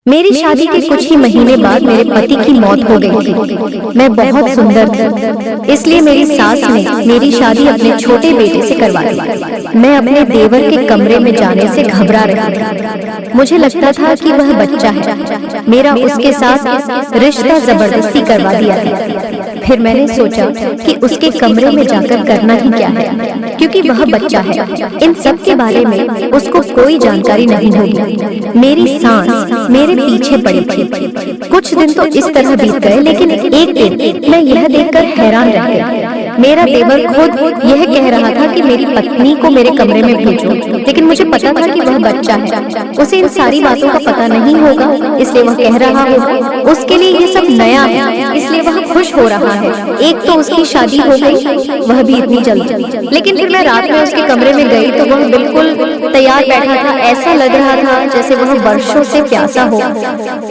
मेरी शादी के कुछ ही महीने बाद मेरे पति की मौत हो गई थी। मैं बहुत सुंदर थी, इसलिए मेरी सास ने मेरी शादी अपने छोटे बेटे से करवा दी। मैं अपने देवर के कमरे में जाने से घबरा रही थी। मुझे लगता था कि वह बच्चा है। मेरा उसके साथ रिश्ता जबरदस्ती करवा दिया था। फिर मैंने सोचा कि उसके कमरे में जाकर करना ही क्या है, क्योंकि वह बच्चा है। इन सब के बारे में उसको कोई जानकारी नहीं होगी। मेरी सांस मेरे पीछे पड़ी थी। कुछ दिन तो इस तरह बीत गए, लेकिन एक दिन मैं यह देखकर हैरान रह गई। मेरा देवर खुद यह कह रहा था कि मेरी पत्नी को मेरे कमरे में भेजो, लेकिन मुझे पता था कि वह बच्चा है। उसे इन सारी बातों का पता नहीं होगा, इसलिए वह कह रहा होगा। उसके लिए ये सब नया है, इसलिए वह खुश हो रहा है। एक तो उसकी शादी हो गई, वह भी इतनी जल्दी। लेकिन फिर मैं रात में उसके कमरे में गई तो वह बिल्कुल तैयार बैठा था। ऐसा लग रहा था जैसे वह वर्षों से प्यासा हो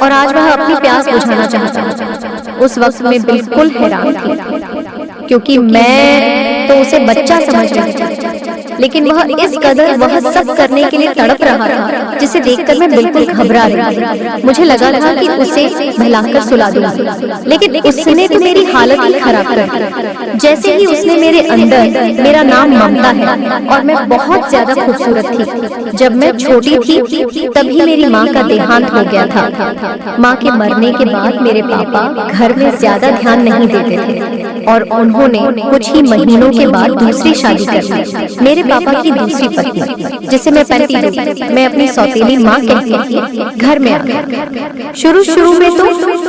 और आज वह अपनी प्यास बुझाना चाहता। उस वक्त मैं बिल्कुल हैरान थी, क्योंकि मैं तो उसे बच्चा समझ रही थी, लेकिन वह इस कदर वह सब करने के लिए तड़प रहा था, जिसे देखकर मैं बिल्कुल घबरा रही थी। मुझे लगा था कि उसे बहलाकर सुला दूंगी, लेकिन उसने तो मेरी हालत ही खराब कर दी। जैसे ही उसने मेरे अंदर, मेरा नाम ममता है और मैं बहुत ज्यादा खूबसूरत थी। जब मैं छोटी थी तभी मेरी माँ का देहांत हो गया था। माँ के मरने के बाद मेरे पापा घर में ज्यादा ध्यान नहीं देते थे और उन्होंने कुछ ही महीनों के बाद दूसरी शादी कर ली। मेरे पापा की दूसरी पत्नी, जिसे मैं पति हूँ, मैं अपनी सौतेली माँ कहती, घर में आ गई। शुरू में तो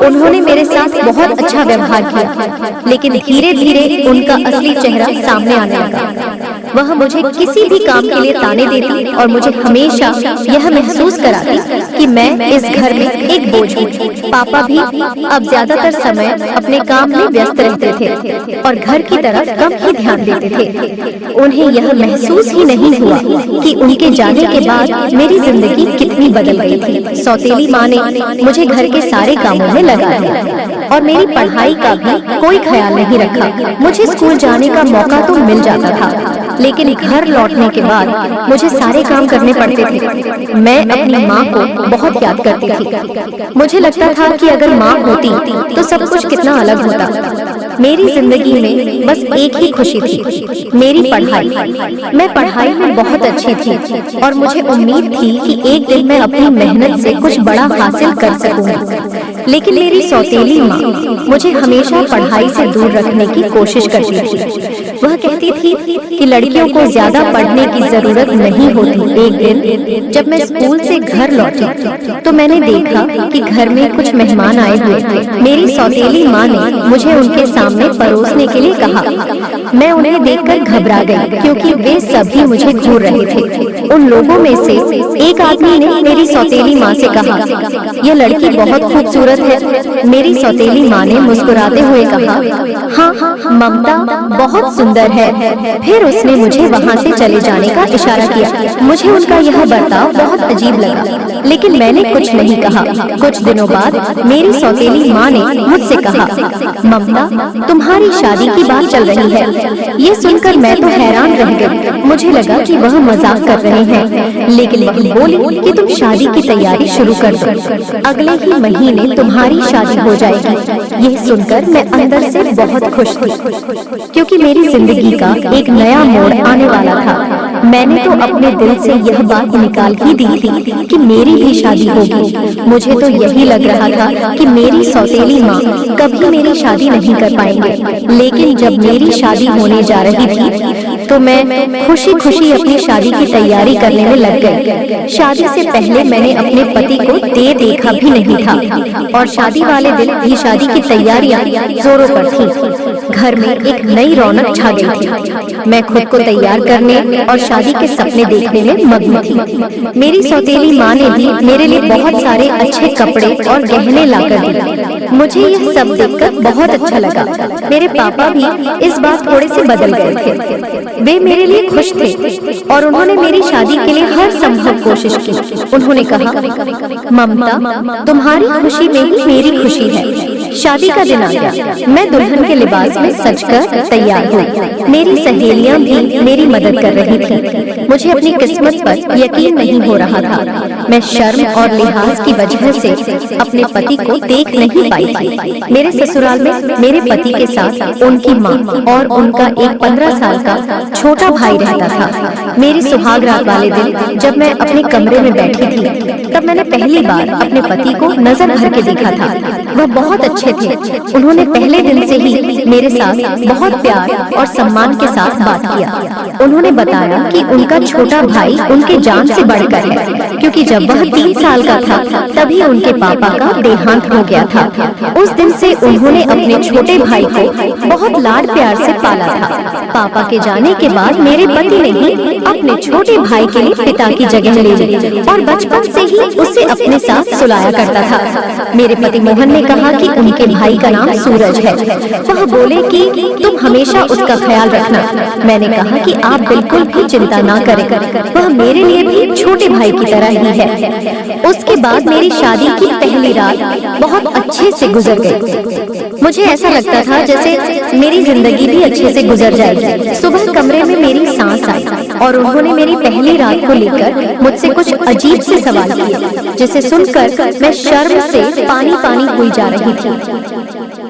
उन्होंने मेरे साथ बहुत अच्छा व्यवहार किया, लेकिन धीरे धीरे उनका असली चेहरा सामने आने लगा। वह मुझे किसी भी काम के लिए ताने देती और मुझे हमेशा यह महसूस कराती कि मैं इस घर में एक बोझ हूँ। पापा भी अब ज्यादातर समय अपने काम में व्यस्त रहते थे और घर की तरफ कम ही ध्यान देते थे। उन्हें यह महसूस ही नहीं हुआ कि उनके जाने के बाद मेरी जिंदगी कितनी बदल गई थी। सौतेली माँ ने मुझे घर के सारे कामों में लगा दिया और मेरी पढ़ाई का भी कोई ख्याल नहीं रखा। मुझे स्कूल जाने का मौका तो मिल जाता था, लेकिन घर लौटने के बाद मुझे सारे काम करने पड़ते थे। मैं अपनी माँ को बहुत याद करती थी। मुझे लगता था कि अगर माँ होती तो सब कुछ कितना अलग होता। मेरी जिंदगी में बस एक ही खुशी थी, मेरी पढ़ाई। मैं पढ़ाई में बहुत अच्छी थी और मुझे उम्मीद थी कि एक दिन मैं अपनी मेहनत से कुछ बड़ा हासिल कर सकूंगी। लेकिन मेरी सौतेली माँ मुझे हमेशा पढ़ाई से दूर रखने की कोशिश करती थी। वह कहती थी कि लड़कियों को ज्यादा पढ़ने की जरूरत नहीं होती। एक दिन जब मैं स्कूल से घर लौटी तो मैंने देखा कि घर में कुछ मेहमान आए हुए थे। मेरी सौतेली माँ ने मुझे उनके सामने परोसने के लिए कहा। मैं उन्हें देखकर घबरा गई, क्योंकि वे सभी मुझे घूर रहे थे। उन लोगों में से एक आदमी ने मेरी सौतेली माँ से कहा, यह लड़की बहुत खूबसूरत है। मेरी सौतेली माँ ने मुस्कुराते हुए कहा, हाँ, ममता बहुत सुंदर है। फिर उसने मुझे वहाँ से चले जाने का इशारा किया। मुझे उनका यह बर्ताव बहुत अजीब लगा, लेकिन मैंने कुछ नहीं कहा। कुछ दिनों बाद मेरी सौतेली माँ ने मुझसे कहा, ममता तुम्हारी शादी की बात चल रही है। ये सुनकर मैं तो हैरान रह गई। मुझे लगा कि वह मजाक कर रहे हैं, लेकिन वह बोली कि तुम शादी की तैयारी शुरू कर दो, अगले ही महीने तुम्हारी शादी हो जाएगी। यह सुनकर मैं अंदर से बहुत खुश थी, क्योंकि मेरी जिंदगी का एक नया मोड़ आने वाला था। मैंने तो अपने दिल से यह बात निकाल ही दी थी कि मेरी भी शादी होगी। मुझे तो यही लग रहा था कि मेरी सौतेली माँ कभी मेरी शादी नहीं कर पाएंगे। लेकिन जब मेरी शादी होने जा रही थी तो मैं खुशी खुशी अपनी शादी की तैयारी करने में लग गई। शादी से पहले मैंने अपने पति को देखा भी नहीं था और शादी वाले दिन भी शादी की तैयारियां जोरों पर थी। घर में एक नई रौनक छा गई थी। मैं खुद को तैयार करने और शादी के सपने देखने में मग्न थी। मेरी सौतेली माँ ने भी मेरे लिए बहुत सारे अच्छे कपड़े और गहने लाकर दिए। मुझे यह सब देखकर बहुत अच्छा लगा। मेरे पापा भी इस बार थोड़े से बदल गए थे। वे मेरे लिए खुश थे और उन्होंने मेरी शादी के लिए हर संभव कोशिश की। उन्होंने कहा, ममता तुम्हारी खुशी में ही मेरी खुशी है। शादी का दिन आ गया। मैं दुल्हन के लिबास में सजकर तैयार हुई। मेरी सहेलियां भी मेरी मदद कर रही थी। मुझे अपनी किस्मत पर यकीन नहीं हो रहा था। मैं शर्म और लिहाज की वजह से अपने पति को देख नहीं पाई थी। मेरे ससुराल में मेरे पति के साथ उनकी माँ और उनका एक 15 साल का छोटा भाई रहता था। मेरी सुहाग रात वाले दिन जब मैं अपने कमरे में बैठी थी, तब मैंने पहली बार अपने पति को नजर भर के देखा था। वह बहुत अच्छे थे। उन्होंने पहले दिन से ही मेरे साथ बहुत प्यार और सम्मान के साथ बात किया। उन्होंने बताया कि उनका छोटा भाई उनके जान से बढ़कर है, क्योंकि जब वह 3 साल का था तभी उनके पापा का देहांत हो गया था। उस दिन से उन्होंने अपने छोटे भाई को बहुत लाड प्यार से पाला था। पापा के जाने के बाद मेरे पति ने ही अपने छोटे भाई के लिए पिता की जगह ले ली और बचपन से ही उसे अपने साथ सुलाया करता था। मेरे पति मोहन ने कहा कि उनके भाई का नाम सूरज है। वह बोले कि तुम हमेशा उसका ख्याल रखना। मैंने कहा कि आप बिल्कुल भी चिंता ना करें, वह मेरे लिए भी छोटे भाई की तरह ही है। उसके बाद मेरी शादी की पहली रात बहुत अच्छे से गुजर गई। मुझे ऐसा लगता था जैसे मेरी जिंदगी भी अच्छे से गुजर जाएगी। सुबह कमरे में मेरी सांस आई और उन्होंने मेरी पहली रात को लेकर मुझसे कुछ अजीब से सवाल किए, जिसे सुनकर मैं शर्म से पानी पानी हुई जा रही थी।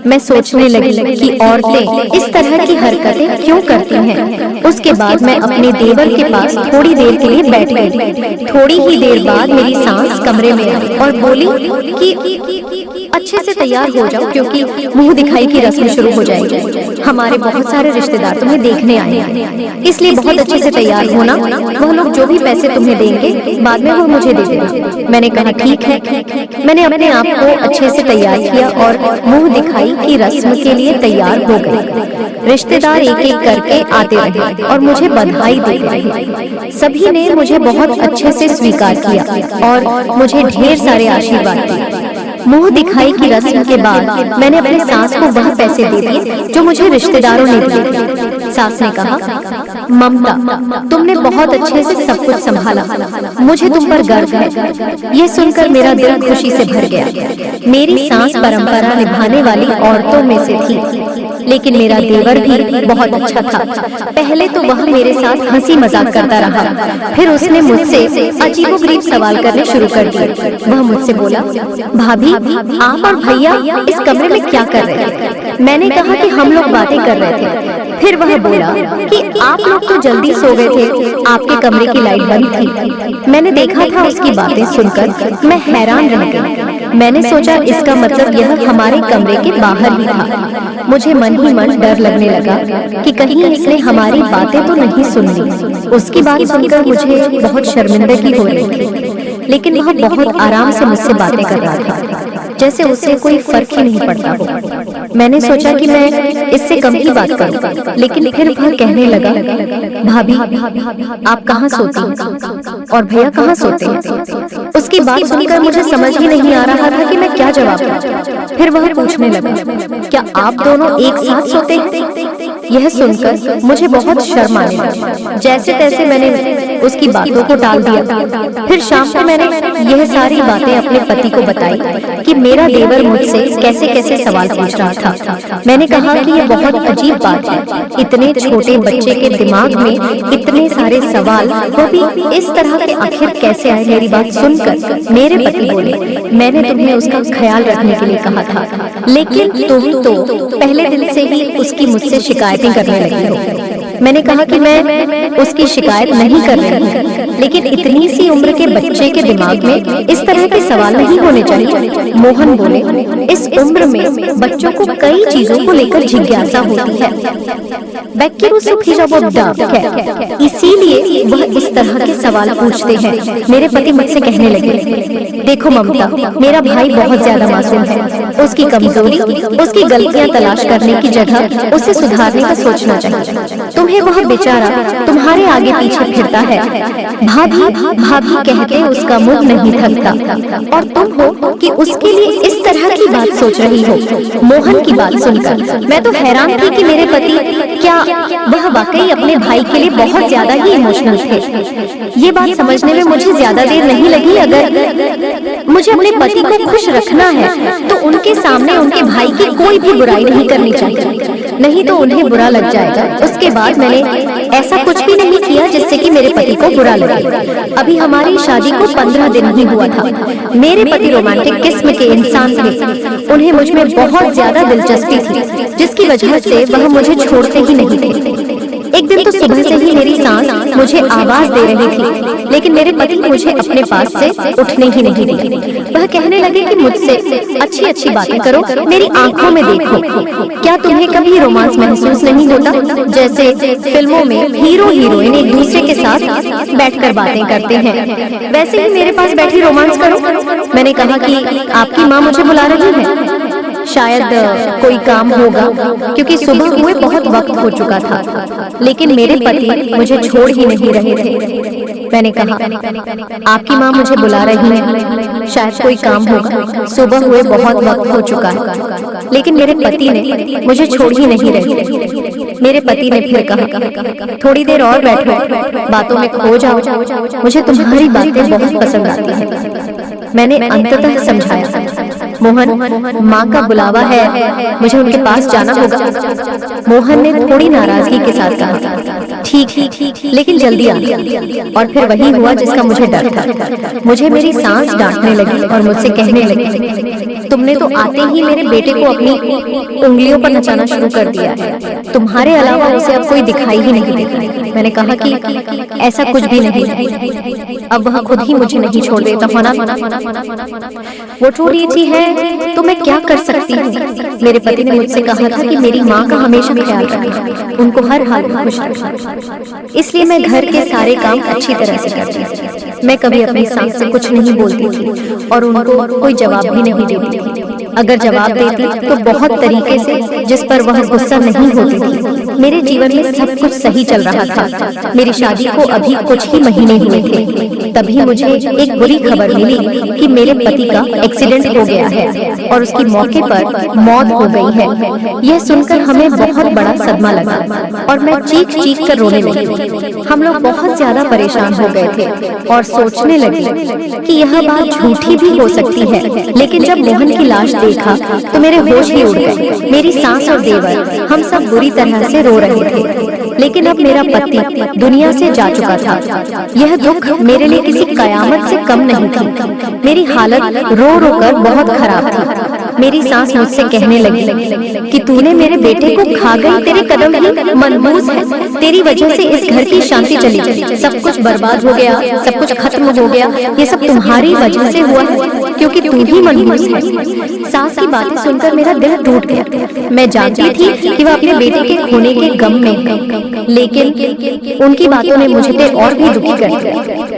मैं सोचने लगी कि औरतें इस तरह की हरकतें क्यों करती हैं। उसके बाद मैं अपने देवर के पास थोड़ी देर के लिए बैठ गई। थोड़ी ही देर बाद मेरी सास कमरे में आई और बोली कि अच्छे से तैयार हो जाओ, क्योंकि मुंह दिखाई की रस्म शुरू हो जाएगी। हमारे बहुत सारे रिश्तेदार तुम्हें देखने आए हैं, इसलिए बहुत अच्छे से तैयार होना। वह लोग जो भी पैसे तुम्हें देंगे बाद में वो मुझे दे देना। मैंने कहा ठीक है। मैंने अपने आप को अच्छे से तैयार किया और मुंह दिखाई की रस्म के लिए तैयार हो गए। रिश्तेदार एक एक करके आते रहे और मुझे बधाई देते रहे। सभी ने मुझे बहुत अच्छे से स्वीकार किया और मुझे ढेर सारे आशीर्वाद दिए। मुंह दिखाई की रस्म के बाद मैंने अपने सास को वह पैसे दे दिए जो मुझे रिश्तेदारों ने दिए। सास ने कहा, ममता, तुमने बहुत अच्छे से सब कुछ संभाला। मुझे तुम पर गर्व है। यह सुनकर मेरा दिल खुशी से भर गया। मेरी सास परंपरा निभाने वाली औरतों में से थी, लेकिन मेरा देवर भी बहुत अच्छा था। पहले तो वह मेरे साथ हंसी मजाक करता रहा, फिर उसने मुझसे अजीबोगरीब सवाल करने शुरू कर दिए। वह मुझसे बोला, भाभी, आप और भैया इस कमरे में क्या कर रहे थे? मैंने कहा कि हम लोग बातें कर रहे थे। फिर वह बोला कि आप लोग तो जल्दी सो गए थे, आपके कमरे की लाइट बंद थी। मैंने देखा था। उसकी बातें सुनकर मैं हैरान रह गई। मैंने सोचा इसका मतलब यह हमारे कमरे के बाहर ही था। मुझे मन ही मन डर लगने लगा कि कहीं इसने हमारी बातें तो नहीं सुन ली। उसकी बात सुनकर मुझे बहुत शर्मिंदगी हो रही थी, लेकिन वह बहुत आराम से मुझसे बातें कर रहा था, जैसे उसे कोई फर्क ही नहीं पड़ता हो। मैंने सोचा कि मैं इससे कम ही बात करूं, लेकिन फिर वह कहने लगा, भाभी, आप कहाँ सोती हैं और भैया कहाँ सोते हैं? उसकी बात सुनकर मुझे समझ ही नहीं आ रहा था कि मैं क्या जवाब दूं। फिर वह पूछने लगा, क्या आप दोनों एक साथ सोते हैं? यह सुनकर मुझे बहुत शर्म आने लगी। जैसे तैसे मैंने उसकी बातों को टाल दिया। फिर शाम को मैंने यह सारी बातें अपने पति को बताई कि मेरा देवर मुझसे कैसे कैसे सवाल पूछ रहा था। मैंने कहा कि यह बहुत अजीब बात है, इतने छोटे बच्चे के दिमाग में इतने सारे सवाल, वो भी इस तरह के आखिर कैसे आए? मेरी बात सुनकर मेरे पति बोले, मैंने तुम्हें उसका ख्याल रखने के लिए कहा था, लेकिन तुम तो पहले दिन से ही उसकी मुझसे शिकायतें करने लगी हो। मैंने कहा कि मैं उसकी शिकायत नहीं कर रही, लेकिन इतनी सी उम्र के बच्चे के दिमाग में इस तरह के सवाल नहीं होने चाहिए। मोहन बोले, इस उम्र में बच्चों को कई चीजों को लेकर जिज्ञासा होती है, इसीलिए वह इस तरह के सवाल पूछते हैं। मेरे पति मुझसे कहने लगे, देखो ममता, मेरा भाई बहुत ज्यादा मासूम है। उसकी कमजोरी, उसकी गलतियां तलाश करने की जगह उसे सुधारने का सोचना चाहिए। तुम्हें वह बेचारा तुम्हारे आगे पीछे फिरता है। भाभी भाभी कहते उसका मुंह नहीं थकता, और तुम हो कि उसके लिए इस तरह की बात सोच रही हो। मोहन की बात सुनकर मैं तो हैरान थी कि मेरे पति क्या वह वाकई अपने भाई के लिए बहुत ज्यादा ही इमोशनल थे। ये बात समझने में मुझे ज्यादा देर नहीं लगी। अगर मुझे अपने पति को खुश रखना है तो उनके सामने उनके भाई की कोई भी बुराई नहीं करनी चाहिए, नहीं तो उन्हें बुरा लग जाएगा। उसके बाद मैंने ऐसा कुछ भी नहीं किया जिससे कि मेरे पति को बुरा लगे। अभी हमारी शादी को 15 दिन ही हुआ था। मेरे पति रोमांटिक किस्म के इंसान थे, उन्हें मुझ में बहुत ज्यादा दिलचस्पी थी, जिसकी वजह से वह मुझे छोड़ते ही नहीं थे। एक दिन तो सुबह से ही मेरी सांस मुझे आवाज दे रही थी, लेकिन मेरे पति मुझे अपने पास से उठने ही नहीं दिए। वह कहने लगे कि मुझसे अच्छी अच्छी बातें करो, मेरी आंखों में देखो। क्या तुम्हें कभी रोमांस महसूस नहीं होता, जैसे फिल्मों में हीरो हीरोइन एक दूसरे के साथ बैठकर बातें करते हैं, वैसे ही मेरे पास बैठी रोमांस करो। मैंने कहा कि आपकी माँ मुझे बुला रही है, शायद कोई काम होगा, क्योंकि सुबह हुए बहुत वक्त हो चुका था, लेकिन मेरे पति मुझे छोड़ ही नहीं रहे थे। मैंने कहा, आपकी माँ मुझे बुला रही है, शायद कोई काम होगा, सुबह हुए बहुत वक्त हो चुका है, लेकिन मेरे पति ने मुझे छोड़ ही नहीं रहे। मेरे पति ने फिर कहा, थोड़ी देर और बैठो, बातों में खो जाओ, मुझे तुम्हारी बातें बहुत पसंद आती हैं। मैंने अंततः समझाया, मोहन, माँ का बुलावा है, मुझे उनके पास जाना होगा। मोहन ने थोड़ी नाराजगी के साथ कहा, ठीक, लेकिन जल्दी आ। और फिर वही हुआ जिसका मुझे डर था। मुझे मेरी सांस डांटने लगी और मुझसे कहने लगी, तुमने तो आते ही मेरे बेटे को अपनी उंगलियों पर नचाना शुरू कर दिया है, तुम्हारे अलावा उसे अब कोई दिखाई ही नहीं देता। मैंने कहा कि ऐसा कुछ भी नहीं, अब वह खुद ही मुझे नहीं छोड़ देता होना। वो छोटी सी है तो मैं क्या कर सकती हूँ। मेरे पति ने मुझसे कहा था कि मेरी माँ का हमेशा ख्याल रखें, उनको हर हाल में खुश रखें, इसलिए मैं घर के सारे काम अच्छी तरह से करती थी। मैं कभी अपनी सास से कुछ नहीं बोलती थी और उनको कोई जवाब भी नहीं देती थी। अगर जवाब देती तो बहुत तरीके से, जिस पर वह गुस्सा नहीं होती थी। मेरे जीवन में सब कुछ सही चल रहा था। मेरी शादी को अभी कुछ ही महीने हुए थे, तभी मुझे एक बुरी खबर मिली कि मेरे पति का एक्सीडेंट हो गया है और उसकी मौके पर मौत हो गई है। यह सुनकर हमें बहुत बड़ा सदमा लगा और मैं चीख चीख कर रोने लगी। हम लोग बहुत ज्यादा परेशान हो गए थे और सोचने लगे कि यह बात झूठी भी हो सकती है, लेकिन जब मोहन की लाश देखा तो मेरे होश ही उड़ गए। मेरी सास और देवर हम सब बुरी तरह से रो रहे थे, लेकिन अब मेरा पति दुनिया से जा चुका था। यह दुख मेरे लिए किसी कयामत से कम नहीं थी। मेरी हालत रो रो कर बहुत खराब थी। मेरी सास मुझसे कहने लगी कि तूने मेरे बेटे को खा गई, तेरे कदम ही मनहूस है, तेरी वजह से इस घर की शांति चली गई, सब कुछ बर्बाद हो गया, सब कुछ खत्म हो गया, ये सब तुम्हारी वजह से हुआ है, क्योंकि तू ही मनहूस है। सास की बातें सुनकर मेरा दिल टूट गया। मैं जानती थी कि वह अपने बेटे के खोने के गम में है, लेकिन उनकी बातों ने मुझे और भी दुखी कर दिया।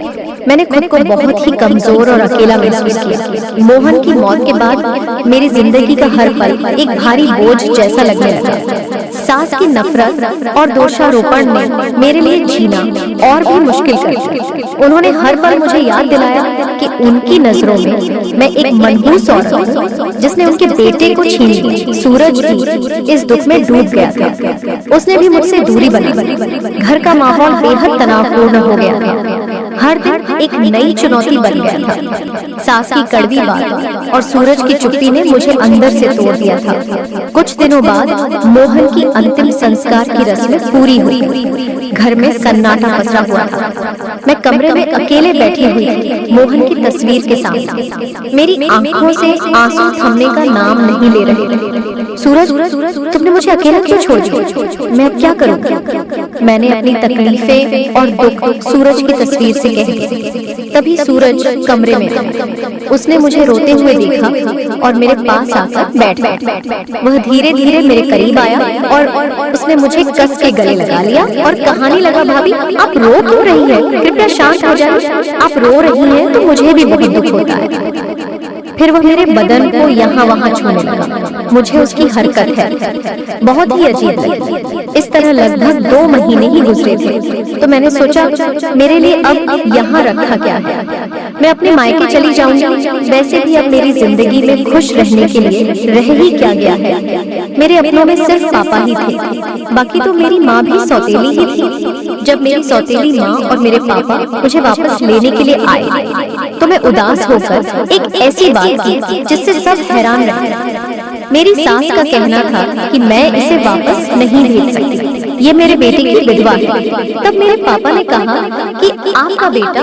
मैंने खुद को बहुत ही कमजोर और अकेला महसूस किया। मोहन की मौत के बाद मेरी जिंदगी का हर पल एक भारी बोझ जैसा लगने लगा। सास की नफरत और दोषारोपण ने मेरे लिए जीना और भी मुश्किल कर दिया। उन्होंने हर पल मुझे याद दिलाया कि उनकी नजरों में मैं एक मनहूस औरत हूं, जिसने उनके बेटे को छीन लिया। सूरज भी इस दुख में डूब गया था। उसने भी मुझसे दूरी बनाई। घर का माहौल बेहद तनावपूर्ण हो गया था। हर दिन एक नई चुनौती बन गया था। सास की कड़वी बात और सूरज की चुप्पी ने मुझे अंदर से तोड़ दिया था। कुछ दिनों बाद मोहन की अंतिम संस्कार की रस्में पूरी हुई। घर में सन्नाटा पसरा हुआ था। मैं कमरे में अकेले बैठी हुई थी, मोहन की तस्वीर के सामने। मेरी आंखों से आंसू थमने का नाम नहीं ले रहे। सूरज, तुमने मुझे अकेला क्यों छोड़ दिया? मैं अब क्या करूं? मैंने अपनी तकलीफें और दुख सूरज की तस्वीर से कह दी। तभी सूरज कमरे में था। उसने मुझे रोते हुए देखा और मेरे पास आकर बैठ गया। वह धीरे धीरे मेरे करीब आया और उसने मुझे कस के गले लगा लिया और कहने लगा, भाभी आप रो क्यों रही है? कृपया शांत हो जाए। आप रो रही हैं तो मुझे भी बहुत दुख होता है। फिर वह मेरे बदन को यहाँ वहाँ छूने लगा। मुझे उसकी हरकत है बहुत ही अजीब लगी। इस तरह लगभग 2 महीने ही गुजरे थे। तो मैंने सोचा मेरे लिए अब यहाँ रखा क्या है, मैं अपने मायके चली जाऊंगी। वैसे भी अब मेरी जिंदगी में खुश रहने के लिए रह ही क्या गया है। मेरे अपनों में सिर्फ पापा ही थे, बाकी तो मेरी माँ भी सौतेली ही थी। जब मेरी सौतेली माँ और मेरे पापा मुझे वापस लेने के लिए आए तो मैं उदास होकर एक ऐसी बात की जिससे सब हैरान रहे। मेरी सास का कहना था कि मैं इसे वापस नहीं भेज सकती, ये मेरे बेटे की विधवा है। तब मेरे पापा ने कहा कि आपका बेटा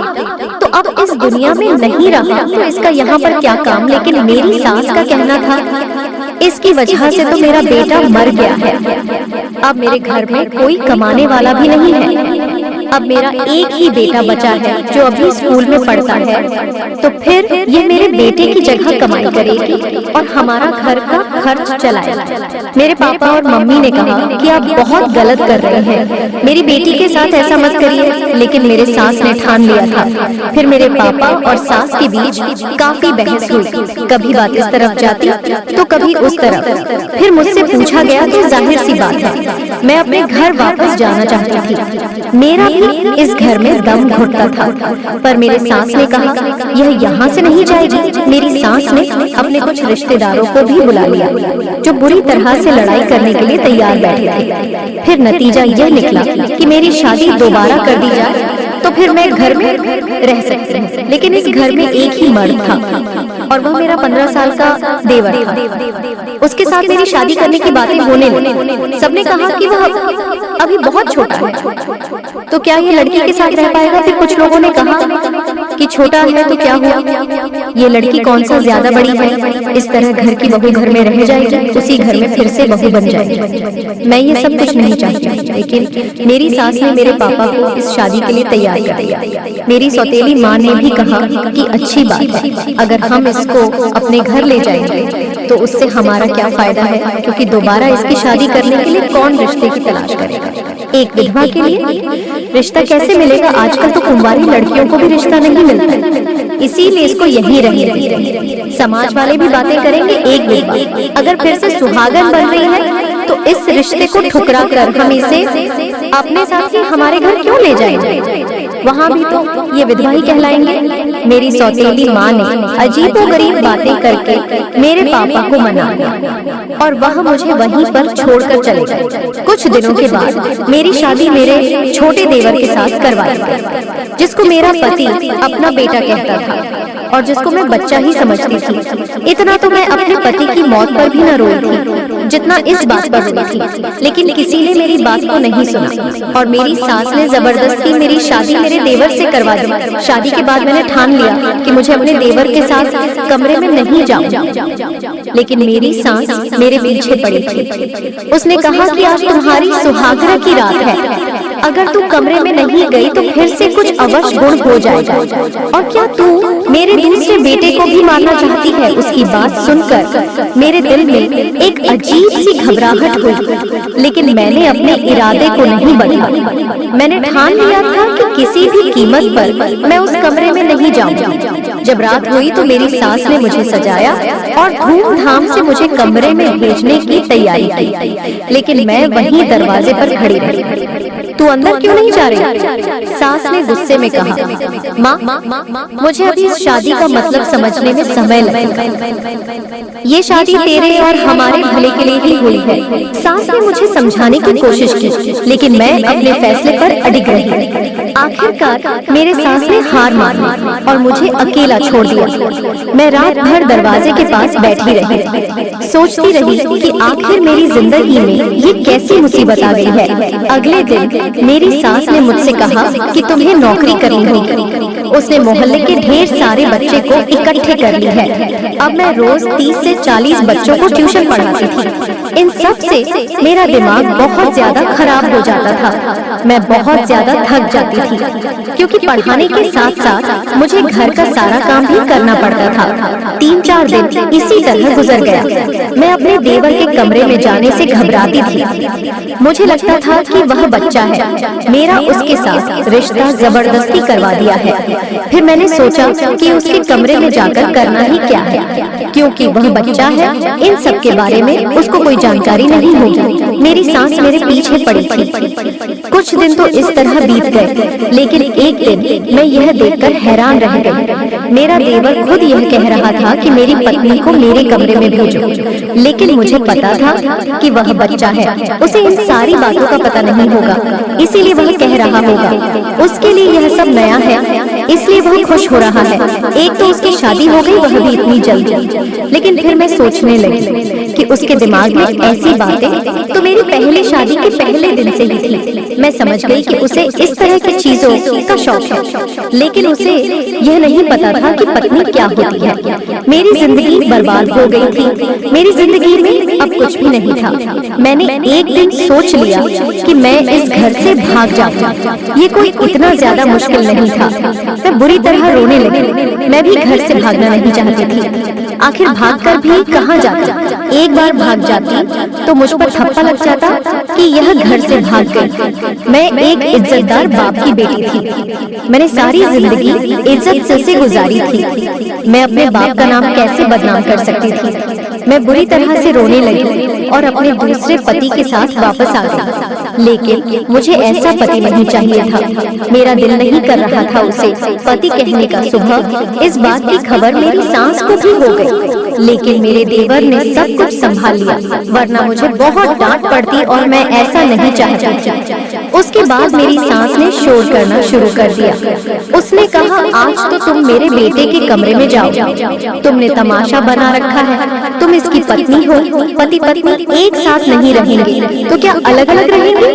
तो अब इस दुनिया में नहीं रहा तो इसका यहाँ पर क्या काम। लेकिन मेरी सास का कहना था इसकी वजह से तो मेरा बेटा मर गया है, अब मेरे घर में कोई कमाने वाला भी नहीं है, अब मेरा एक ही बेटा बचा है जो अभी स्कूल में पढ़ता है, तो फिर ये मेरे बेटे की जगह कमाई करेगी और हमारा घर का खर्च चलाएगा। मेरे पापा और मम्मी ने कहा कि आप बहुत गलत कर रहे हैं, मेरी बेटी के साथ ऐसा मत करिए। लेकिन मेरे सास ने ठान लिया था। फिर मेरे पापा और सास के बीच काफी बहस हुई, कभी बात इस तरफ जाती तो कभी उस तरफ। फिर मुझसे पूछा गया तो जाहिर सी बात है मैं अपने घर वापस जाना चाहती थी। मेरा भी इस घर में दम घुटता था, पर मेरे सास ने कहा यह यहाँ से नहीं जाएगी। मेरी सास ने अपने कुछ रिश्तेदारों को भी बुला लिया जो बुरी तरह से लड़ाई करने के लिए तैयार बैठे थे। फिर नतीजा यह निकला कि मेरी शादी दोबारा कर दी जाए तो फिर मैं घर में रह सकती हूँ। लेकिन इस घर में एक ही मर्द था और वह मेरा 15 साल का देवर था। उसके साथ मेरी शादी करने की बातें होने लगी। सबने कहा कि वह अभी बहुत छोटा है तो क्या ये लड़की के साथ रह पाएगा। फिर कुछ लोगों ने कहा कि छोटा है तो क्या हुआ, ये लड़की कौन सा ज्यादा बड़ी है, इस तरह घर की बहू घर में रह जाएगी, उसी घर में फिर से बहू बन जाएगी। मैं ये सब कुछ नहीं चाहती, लेकिन मेरी सास ने मेरे पापा को इस शादी के लिए तैयार कर दिया। मेरी सौतेली माँ ने भी कहा कि अच्छी बात है, अगर हम इसको अपने घर ले जाएंगे तो उससे हमारा क्या फायदा है, क्योंकि दोबारा इसकी शादी करने के लिए कौन रिश्ते की तलाश करेगा। एक विधवा के लिए रिश्ता कैसे मिलेगा, आजकल तो कुंवारी लड़कियों को भी रिश्ता नहीं मिलता, इसीलिए इसको यहीं रहने। समाज वाले भी बातें करेंगे, एक विधवा अगर फिर से सुहागन बन रही है तो इस रिश्ते को ठुकरा कर हम इसे अपने साथ ही हमारे घर क्यों ले जाएंगे, वहाँ भी तो ये विधवा ही कहलाएंगे। मेरी सौतेली माँ ने अजीबोगरीब बातें करके मेरे पापा को मना लिया और वह मुझे वहीं पर छोड़कर चले गए। कुछ दिनों के बाद मेरी शादी मेरे छोटे देवर के साथ करवाई गई, जिसको मेरा पति अपना बेटा कहता था और जिसको मैं बच्चा ही समझती थी। इतना तो मैं अपने पति की मौत पर भी न रोई थी जितना इस बात पर रोई थी, लेकिन किसी ने मेरी बात को नहीं सुना और मेरी सास ने जबरदस्ती मेरी शादी मेरे देवर से करवा दी। शादी के बाद मैंने ठान लिया कि मुझे अपने देवर के साथ कमरे में नहीं जाऊं, लेकिन मेरी सास मेरे पीछे पड़ी थी। उसने कहा कि आज तुम्हारी सुहागरा की रात है, अगर तू कमरे में नहीं गई तो फिर से कुछ अवश्य गुण हो जाएगा। और क्या तू मेरे दूसरे बेटे को भी मारना चाहती है। उसकी बात सुनकर मेरे दिल में एक अजीब सी घबराहट हुई, लेकिन मैंने अपने इरादे को नहीं बदला। मैंने ठान लिया था कि किसी भी कीमत पर मैं उस कमरे में नहीं जाऊंगी। जब रात हुई तो मेरी सास ने मुझे सजाया और धूमधाम से मुझे कमरे में भेजने की तैयारी की, लेकिन मैं वहीं दरवाजे पर खड़ी रही। तू अंदर क्यों नहीं जा रही? सास ने गुस्से में कहा, माँ मुझे अभी इस शादी का मतलब समझने में समय लगेगा। ये शादी तेरे और हमारे भले के लिए ही हुई है। सास ने मुझे समझाने की कोशिश की, लेकिन मैं अपने फैसले पर अडिग रही। आखिरकार मेरे सास ने हार मानी और मुझे अकेला छोड़ दिया। मैं रात भर दरवाजे के पास बैठी रही, सोचती रही कि आखिर मेरी जिंदगी में ये कैसी मुसीबत आ गई है। अगले दिन मेरी सास ने मुझसे कहा कि तुम्हें नौकरी करनी होगी। उसने मोहल्ले के ढेर सारे बच्चे को इकट्ठे कर ली है। अब मैं रोज 30 से 40 बच्चों को ट्यूशन पढ़ाती थी। इन सब से मेरा दिमाग बहुत ज्यादा खराब हो जाता था। मैं बहुत ज्यादा थक जाती थी, क्योंकि पढ़ाने के साथ साथ मुझे घर का सारा काम भी करना पड़ता था। 3-4 दिन इसी तरह गुजर गया। मैं अपने देवर के कमरे में जाने से घबराती थी। मुझे लगता था कि वह बच्चा है, मेरा उसके साथ रिश्ता जबरदस्ती करवा दिया है। फिर मैंने सोचा कि उसके कमरे में जाकर करना ही क्या है, क्योंकि वह बच्चा है, इन सब के बारे में उसको कोई जानकारी नहीं होगी। मेरी सांस मेरे पीछे पड़ी थी। कुछ दिन तो इस तरह बीत गए, लेकिन एक दिन मैं यह देखकर हैरान रह गई। मेरा देवर खुद यह कह रहा था कि मेरी पत्नी को मेरे कमरे में भेजो, लेकिन मुझे पता था कि वह बच्चा है, उसे इन सारी बातों का पता नहीं होगा, इसीलिए वह कह रहा होगा। उसके लिए यह सब नया है, इसलिए वह खुश हो रहा है। एक तो उसकी शादी हो गई, वह भी इतनी जल्दी। लेकिन फिर मैं सोचने लगी कि उसके दिमाग में ऐसी बातें तो मेरी पहली शादी के पहले दिन से ही थी। मैं समझ गई कि उसे इस तरह की चीजों का शौक है, लेकिन उसे यह नहीं पता था कि पत्नी क्या होती है। मेरी जिंदगी बर्बाद हो गई थी। मेरी जिंदगी में अब कुछ भी नहीं था। मैंने एक दिन सोच लिया कि मैं इस घर से भाग जाऊं। ये कोई इतना ज्यादा मुश्किल नहीं था। मैं बुरी तरह रोने लगी। मैं भी घर से भागना नहीं चाहती थी। आखिर भागकर भी कहाँ जाती? एक बार भाग जाती तो मुझ पर थप्पा लग जाता कि यह घर से भाग गई। मैं एक इज्जतदार बाप की बेटी थी। मैंने सारी जिंदगी इज्जत से गुजारी थी। मैं अपने बाप का नाम कैसे बदनाम कर सकती थी? मैं बुरी तरह से रोने लगी और अपने दूसरे पति के साथ वापस आ गई। लेकिन मुझे ऐसा पति नहीं चाहिए था। मेरा दिल नहीं कर रहा था उसे पति कहने का। सुबह इस बात की खबर मेरी सास को भी हो गई, लेकिन मेरे देवर ने सब कुछ संभाल लिया, वरना मुझे बहुत डांट पड़ती और मैं ऐसा नहीं चाहती। उसके बाद मेरी सास ने शोर करना शुरू कर दिया। उसने कहा, आज तो तुम मेरे बेटे के कमरे में जाओ। तुमने तमाशा बना रखा है। तुम इसकी पत्नी हो। पति पत्नी एक साथ नहीं रहेंगे तो क्या अलग अलग रहेंगे?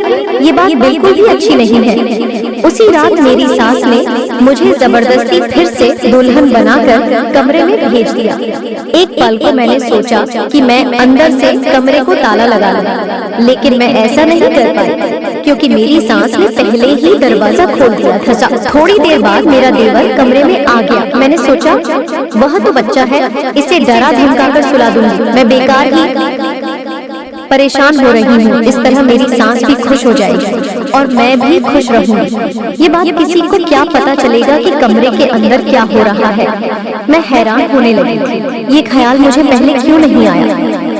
ये बात बिल्कुल भी अच्छी नहीं है। उसी रात मेरी सास ने मुझे जबरदस्ती फिर से दुल्हन बनाकर कमरे में भेज दिया। एक पल को मैंने सोचा कि मैं अंदर से कमरे को ताला लगा लूं, लेकिन मैं ऐसा नहीं कर पाई क्योंकि मेरी सास ने पहले ही दरवाजा खोल दिया था। थोड़ी देर बाद मेरा देवर कमरे में आ गया। मैंने सोचा वह तो बच्चा है, इसे डरा धमकाकर सुला दूंगी। मैं बेकार ही परेशान हो रही हूँ। इस तरह मेरी सांस भी खुश हो जाएगी और मैं भी खुश रहूंगी। ये बात किसी को क्या पता चलेगा कि कमरे के अंदर क्या हो रहा है? मैं हैरान होने लगी। ये ख्याल मुझे पहले क्यों नहीं आया?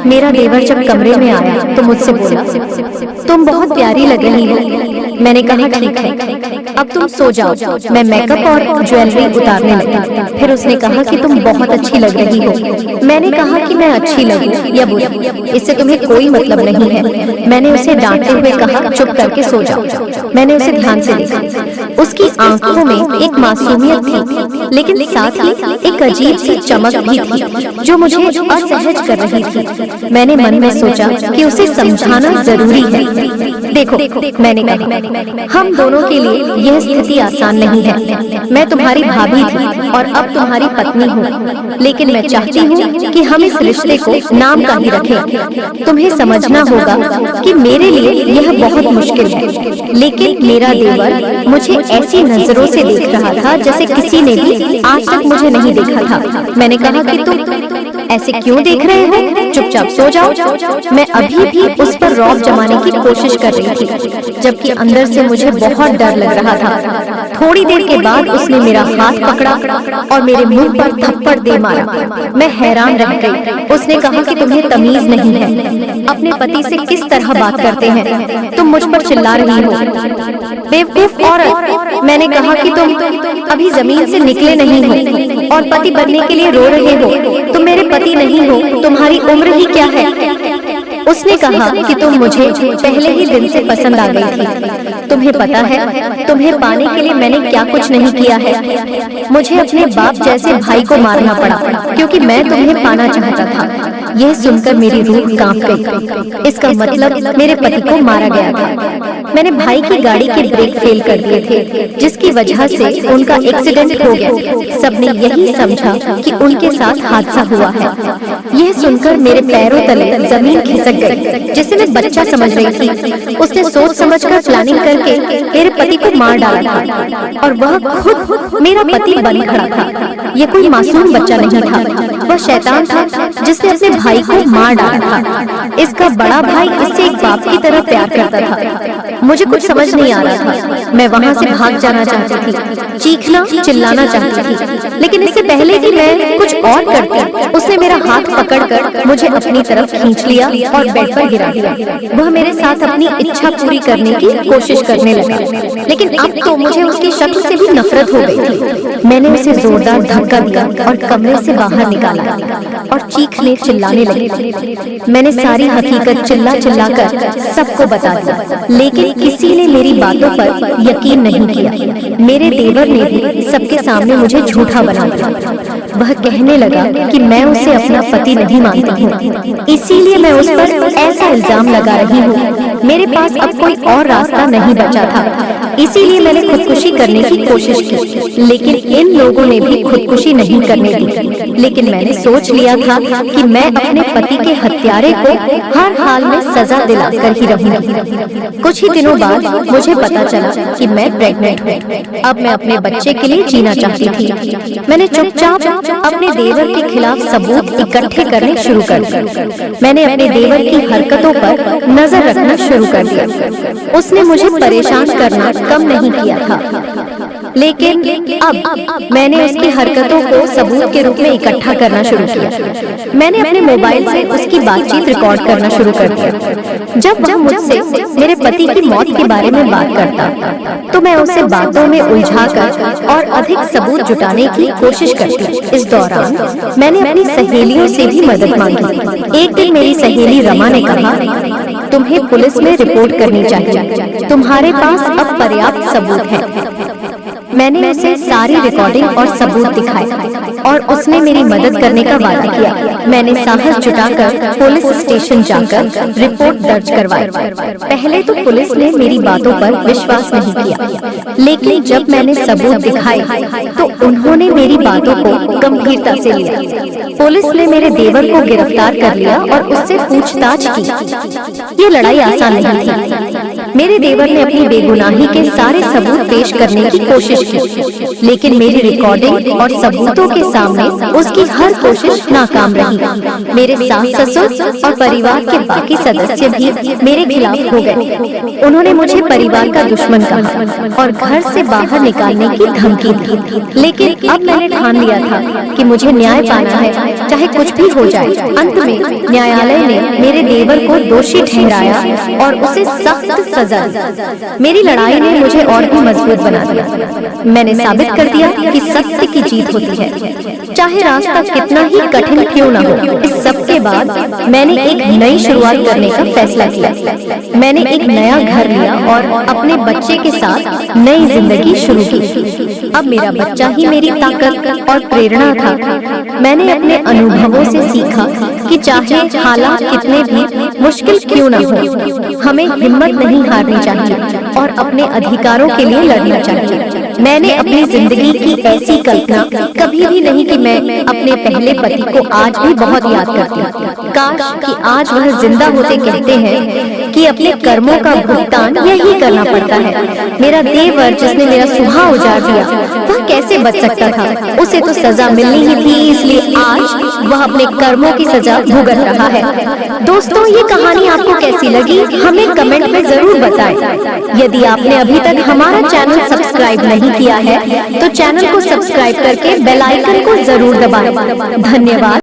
मेरा देवर जब कमरे में आया तो मुझसे बोला, तुम बहुत प्यारी लग रही हो। मैंने कहा, ठीक है, अब तुम सो जाओ। मैं मेकअप और ज्वेलरी उतारने लगी। फिर उसने कहा कि तुम बहुत अच्छी लग रही हो। मैंने कहा कि मैं अच्छी लगूं या बुरी, इससे तुम्हें कोई मतलब नहीं है। मैंने उसे डांटते हुए कहा, चुप करके सो जाओ। मैंने उसे ध्यान से देखा। उसकी आंखों में एक मासूमियत थी, लेकिन साथ ही एक अजीब सी चमक भी थी जो मुझे असहज कर रही थी। मैंने मन में सोचा कि उसे समझाना जरूरी है। देखो, मैंने कहा, हम दोनों के लिए यह स्थिति आसान नहीं है। मैं तुम्हारी भाभी थी और अब तुम्हारी पत्नी हूँ, लेकिन मैं चाहती हूँ कि हम इस रिश्ते को नाम का ही रखें। तुम्हें समझना होगा कि मेरे लिए यह बहुत मुश्किल है, लेकिन मेरा देवर मुझे ऐसी नजरों से देख रहा था जैसे किसी ने भी आज तक मुझे नहीं देखा था। मैंने कहा कि तुम ऐसे क्यों देख रहे हो? चुपचाप सो जाओ। मैं अभी भी उस पर रौब जमाने की कोशिश कर रही थी, जबकि अंदर से मुझे बहुत डर लग रहा था। थोड़ी देर के बाद उसने मेरा हाथ पकड़ा और मेरे मुंह पर थप्पड़ दे मारा। मैं हैरान रह गई। उसने कहा कि तुम्हें तमीज नहीं है, अपने पति से किस तरह बात करते हैं? तुम मुझ पर चिल्ला रही हो, बेवकूफ औरत। मैंने कहा कि तुम अभी जमीन से निकले नहीं हो और पति बनने के लिए रो रहे हो। तुम मेरे पति नहीं हो, तुम्हारी उम्र ही क्या है? उसने कहा कि तुम मुझे पहले ही दिन से पसंद आ गई थी। तुम्हें पता है, तुम्हें पाने के लिए मैंने क्या कुछ नहीं किया है। मुझे अपने बाप जैसे भाई को मारना पड़ा क्योंकि मैं तुम्हें पाना चाहता था। यह सुनकर मेरी रूह कांप गई। इसका मतलब मेरे पति को मारा गया था। मैंने भाई की गाड़ी के ब्रेक फेल कर दिए थे, जिसकी वजह से उनका एक्सीडेंट हो गया। सबने यही समझा कि उनके साथ हादसा हुआ है। यह सुनकर मेरे पैरों तले जमीन खिसक गई, जिसे मैं बच्चा समझ रही थी। उसने सोच समझकर प्लानिंग करके मेरे पति को मार डाला था और वह खुद मेरा पति बन खड़ा था। यह कोई मासूम बच्चा नहीं था, वह शैतान था जिसने अपने भाई को मार डाला था। इसका बड़ा भाई इससे एक बाप की तरह प्यार करता था। मुझे कुछ समझ नहीं आ रहा था। मैं वहाँ से भाग जाना चाहती थी, चीखना चिल्लाना चाहती थी, लेकिन इससे पहले कि मैं कुछ और करती, उसने मेरा हाथ पकड़कर मुझे अपनी तरफ खींच लिया और बेड पर गिरा दिया। वह मेरे साथ अपनी इच्छा पूरी करने की कोशिश करने लगा, लेकिन अब तो मुझे उसकी शक्ल से भी नफरत हो गई थी। मैंने उसे जोरदार धक्का दिया और कमरे से बाहर निकाला और चीखने चिल्लाने लगी। मैंने सारी हकीकत चिल्ला चिल्ला कर सबको बता दिया, लेकिन किसी ने मेरी बातों पर यकीन नहीं किया। मेरे देवर ने भी सबके सामने मुझे झूठा बना दिया। वह कहने लगा कि मैं उसे अपना पति नहीं मानती हूँ, इसीलिए मैं उस पर ऐसा इल्जाम लगा रही हूँ। मेरे पास अब कोई और रास्ता नहीं बचा था, इसीलिए मैंने खुदकुशी करने की कोशिश की, लेकिन इन लोगों ने भी खुदकुशी नहीं करने दी। लेकिन मैंने सोच लिया था कि मैं अपने पति के हत्यारे को हर हाल में सजा दिलाकर ही रहूंगी। कुछ ही दिनों बाद मुझे पता चला कि मैं प्रेग्नेंट हूँ। अब मैं अपने बच्चे के लिए जीना चाहती थी। मैंने चुपचाप अपने देवर के खिलाफ सबूत इकट्ठे करने शुरू कर दिए। मैंने अपने देवर की हरकतों पर नजर रखना शुरू कर दिया। उसने मुझे परेशान करना कम नहीं किया था, लेकिन अब मैंने उसकी हरकतों को सबूत के रूप में इकट्ठा करना शुरू किया। मैंने अपने मोबाइल से उसकी बातचीत रिकॉर्ड करना शुरू कर दिया। जब वह मुझसे मेरे पति की मौत के बारे में बात करता, तो मैं उसे बातों में उलझाकर और अधिक सबूत जुटाने की कोशिश करती। इस दौरान मैंने अपनी सहेलियों से भी मदद मांगी। एक दिन मेरी सहेली रमा ने कहा, तुम्हें पुलिस में रिपोर्ट करनी चाहिए, तुम्हारे पास अब पर्याप्त सबूत हैं। मैंने उसे सारी रिकॉर्डिंग और सबूत दिखाए और उसने मेरी मदद करने का वादा किया। मैंने साहस जुटाकर पुलिस स्टेशन जाकर रिपोर्ट दर्ज करवाई। पहले तो पुलिस ने मेरी बातों पर विश्वास नहीं किया, लेकिन जब मैंने सबूत दिखाए तो उन्होंने मेरी बातों को गंभीरता से लिया। पुलिस ने मेरे देवर को गिरफ्तार कर लिया और उससे पूछताछ की। ये लड़ाई आसान नहीं थी। मेरे देवर ने अपनी बेगुनाही के सारे सबूत पेश करने की कोशिश की, लेकिन मेरी रिकॉर्डिंग और सबूतों के सामने उसकी हर कोशिश नाकाम रही। मेरे सास ससुर और परिवार के बाकी सदस्य भी मेरे खिलाफ हो गए। उन्होंने मुझे परिवार का दुश्मन कहा और घर से बाहर निकालने की धमकी दी। लेकिन अब मैंने ठान लिया था कि मुझे न्याय पाना है, चाहे कुछ भी हो जाए। अंत में न्यायालय ने मेरे देवर को दोषी ठहराया और उसे सख्त सजा दी। मेरी लड़ाई ने मुझे और भी मजबूत बना दिया। मैंने साबित कर दिया कि सत्य की जीत होती है, चाहे रास्ता कितना ही कठिन क्यों न हो। इस सब के बाद मैंने एक नई शुरुआत करने का फैसला किया। मैंने एक नया घर लिया और अपने बच्चे के साथ नई जिंदगी शुरू की। अब मेरा बच्चा ही मेरी ताकत और प्रेरणा था। मैंने अपने अनुभवों से सीखा कि चाहे हालात कितने भी मुश्किल क्यों न हो, हमें हिम्मत नहीं हारनी चाहिए और अपने अधिकारों के लिए लड़ना चाहिए। मैंने अपनी जिंदगी की ऐसी कल्पना कभी भी नहीं कि मैं अपने पहले पति को आज भी बहुत याद करती। काश कि आज वह जिंदा होते कहते हैं कि अपने कर्मों का भुगतान यही करना पड़ता है। मेरा देवर जिसने मेरा सुहाग उजाड़ दिया, वह कैसे बच सकता था? उसे तो सजा मिलनी ही थी, इसलिए आज वह अपने कर्मों की सजा भुगत रहा है। दोस्तों, ये कहानी आपको कैसी लगी हमें कमेंट में जरूर बताएं। यदि आपने अभी तक हमारा चैनल सब्सक्राइब नहीं किया है तो चैनल को सब्सक्राइब करके बेल आइकन को जरूर दबाएं। धन्यवाद।